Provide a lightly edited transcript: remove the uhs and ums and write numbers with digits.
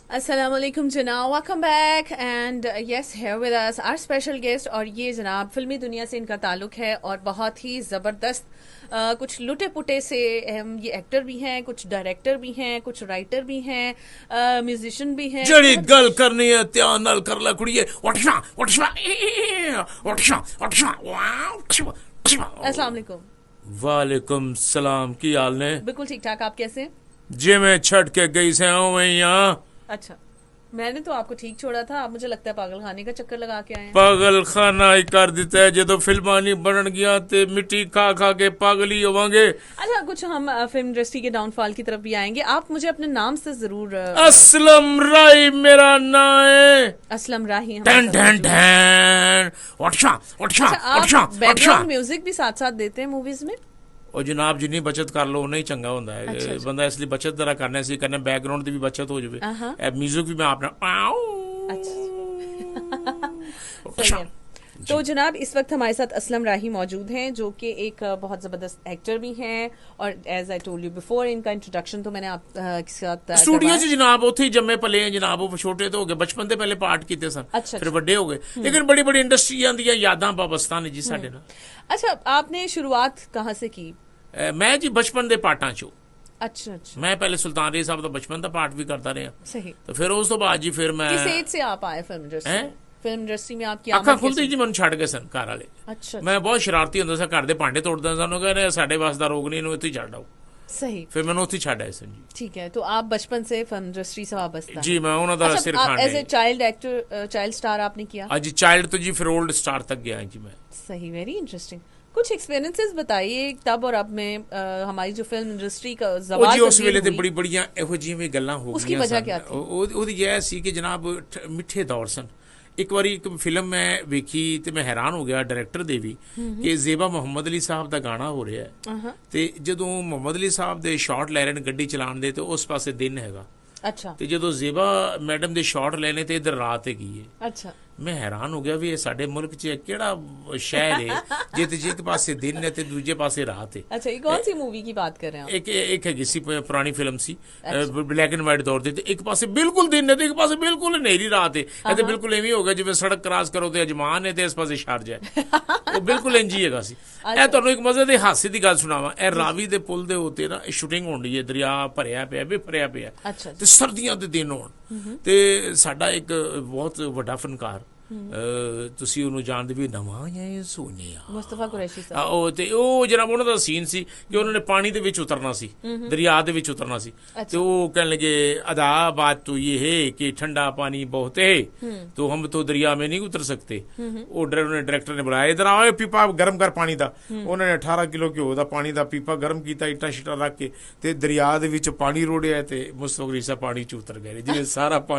अस्सलाम वालेकुम जनाब, welcome back and yes here with us our special guest. और ये जनाब फिल्मी दुनिया से इनका ताल्लुक है और बहुत ही ज़बरदस्त कुछ लुटे पुटे से ये एक्टर भी हैं, कुछ डायरेक्टर भी हैं, कुछ राइटर भी हैं, म्यूजिशियन भी हैं। जड़ी गल करनी है ध्यान नाल कर ला कुड़िए। अस्सलाम वालेकुम। वालेकुम सलाम, की हाल ने? बिल्कुल ठीक ठाक, आप कैसे हैं? जिमें छट के गई से यहाँ। अच्छा, मैंने तो आपको ठीक छोड़ा था, आप मुझे लगता है पागल खाने का चक्कर लगा के आए हैं। पागल खाना ही कर दिता है, जो फिल्मा नहीं बनन गया ते मिट्टी खा खा के पागल ही होवांगे। अच्छा, कुछ हम फिल्म इंडस्ट्री के डाउनफॉल की तरफ भी आएंगे। आप मुझे अपने नाम से जरूर असलम राही मेरा नाम है। Aslam Rahi. Done done done. आप बैकग्राउंड म्यूजिक भी साथ साथ देते हैं मूवीज में? और जनाब जिन्नी बचत कर लो नहीं चंगा होंदा है। अच्छा। बंदा इसलिए बचत जरा करने से करने बैकग्राउंड की भी बचत हो जाए। म्यूजिक भी मैं अपना सही है। तो जनाब इस वक्त हमारे साथ असलम राही मौजूद हैं, जो कि एक बहुत ज़बरदस्त एक्टर भी हैं। और as I told you before, इनका इंट्रोडक्शन तो मैंने आप के साथ स्टूडियो च जनाब उत्थे ही जम्मे पले हैं जनाब। वो छोटे तो हो गए, बचपन दे पहले पार्ट किए सन। अच्छा, फिर बड़े हो गए, लेकिन बड़ी बड़ी इंडस्ट्रियां दी यादां वाबस्ता ने जी साडे नाल। अच्छा, आपने शुरुआत कहाँ से की? मैं जी बचपन दे पार्टां चो। अच्छा अच्छा, मैं पहले सुल्तान रेज़ साहब दा बचपन दा पार्ट भी करता रहा। सही। तो फिर उस तो बाद जी फिर मैं किस एज से आप आए फिल्म इंडस्ट्री में? फिल्म इंडस्ट्री में आपकी अखा खुलती जी मैं छड़ गए सन घर वाले। अच्छा, मैं बहुत शरारती होंदा सा, घर दे भांडे तोड़दा सा। उन्होंने कहना साडे वास दा रोग नहीं, इन्हू इत्थे छड़ आओ। सही। फिर मैंने उत्थे छड़ आए सन जी। ठीक है, तो आप बचपन से फिल्म इंडस्ट्री से वाबस्ता जी। मैं उन्होंने दा सिर खांडे। As a child actor, child star आपने किया? आज चाइल्ड तो जी फिर ओल्ड स्टार तक गया जी मैं। सही, वेरी इंटरेस्टिंग। कुछ एक्सपीरियंसेस बताइए तब और अब में, हमारी जो फिल्म इंडस्ट्री का ज़वाल जी उस वेले ते बड़ी बड़ियां एहो जिहियां गल्लां हो गईयां। उसकी वजह क्या थी? ओदी यह सी कि जनाब मिठे दौर सन। एक बारी एक फिल्म मैं वेखी ते मैं हैरान हो गया डायरैक्टर दे भी कि जेबा मुहम्मद अली साहब दा गाना हो रहा है ते जदों मुहम्मद अली साहब दे शॉट लै रहे गड्डी चलाण दे ते उस पासे दिन हैगा। अच्छा। ते जदों जेबा मैडम दे शॉट लेने ते इधर रात हैगी है। अच्छा। मैं हैरान हो गया भी साडे मुल्क च केड़ा शहर है जित जी एक पासे दिन है ते दूजे पासे रात है। अच्छा, ये कौन सी मूवी की बात कर रहे हैं आप? एक हैगी सी पुरानी फिल्म सी, ब्लैक एंड व्हाइट दौर दी। एक पासे बिल्कुल दिन है ते एक पासे बिल्कुल अंधेरी रात है। ते बिल्कुल एवें हो गया जिवें सड़क क्रॉस करो ते अजमान है ते इस पासे शारजा है। वो बिल्कुल इंज ही हैगा सी। ए तुहानूं एक मजे दे हासे दी गल सुणावां। ए रावी दे पुल दे उत्ते ना शूटिंग होंदी है, दरिया भरिया पिया बेभरिया पिया ते सर्दियां दे दिन होण ते साडा एक बहुत वड्डा फनकार ਤੁਸੀਂ ਉਹਨੂੰ ਜਾਣਦੇ ਵੀ ਨਵਾਂ ਹੈ ਸੋਨਿਆ ਮੁਸਤਫਾ ਕੁਰੈਸ਼ੀ ਸਾਹਿਬ। ਉਹ ਤੇ ਉਹ ਜਨਾਬ ਉਹਨਾਂ ਦਾ ਸੀਨ ਸੀ ਕਿ ਉਹਨਾਂ ਨੇ ਪਾਣੀ ਦੇ ਵਿੱਚ ਉਤਰਨਾ ਸੀ, ਦਰਿਆ ਦੇ ਵਿੱਚ ਉਤਰਨਾ ਸੀ। ਤੇ ਉਹ ਕਹਿਣ लगे अदा बात तो ये है कि ठंडा पानी बहुत है तो हम तो दरिया में नहीं उतर सकते। वो डायरेक्टर ने बुलाया, इधर आओ पीपा गर्म कर पानी ਦਾ। ਉਹਨਾਂ ਨੇ 18 ਕਿਲੋ ਘਿਓ ਦਾ ਪਾਣੀ ਦਾ ਪੀਪਾ ਗਰਮ ਕੀਤਾ, ਇੱਟਾਂ ਸ਼ਿਟਾਂ ਰੱਖ ਕੇ ਤੇ ਦਰਿਆ ਦੇ ਵਿੱਚ ਪਾਣੀ ਰੋੜਿਆ ਤੇ ਮੁਸਤਫਾ ਕੁਰੈਸ਼ੀ ਸਾਹਿਬ ਪਾਣੀ ਚ ਉਤਰ ਗਏ ਜਿਵੇਂ ਸਾਰਾ ਪਾਣੀ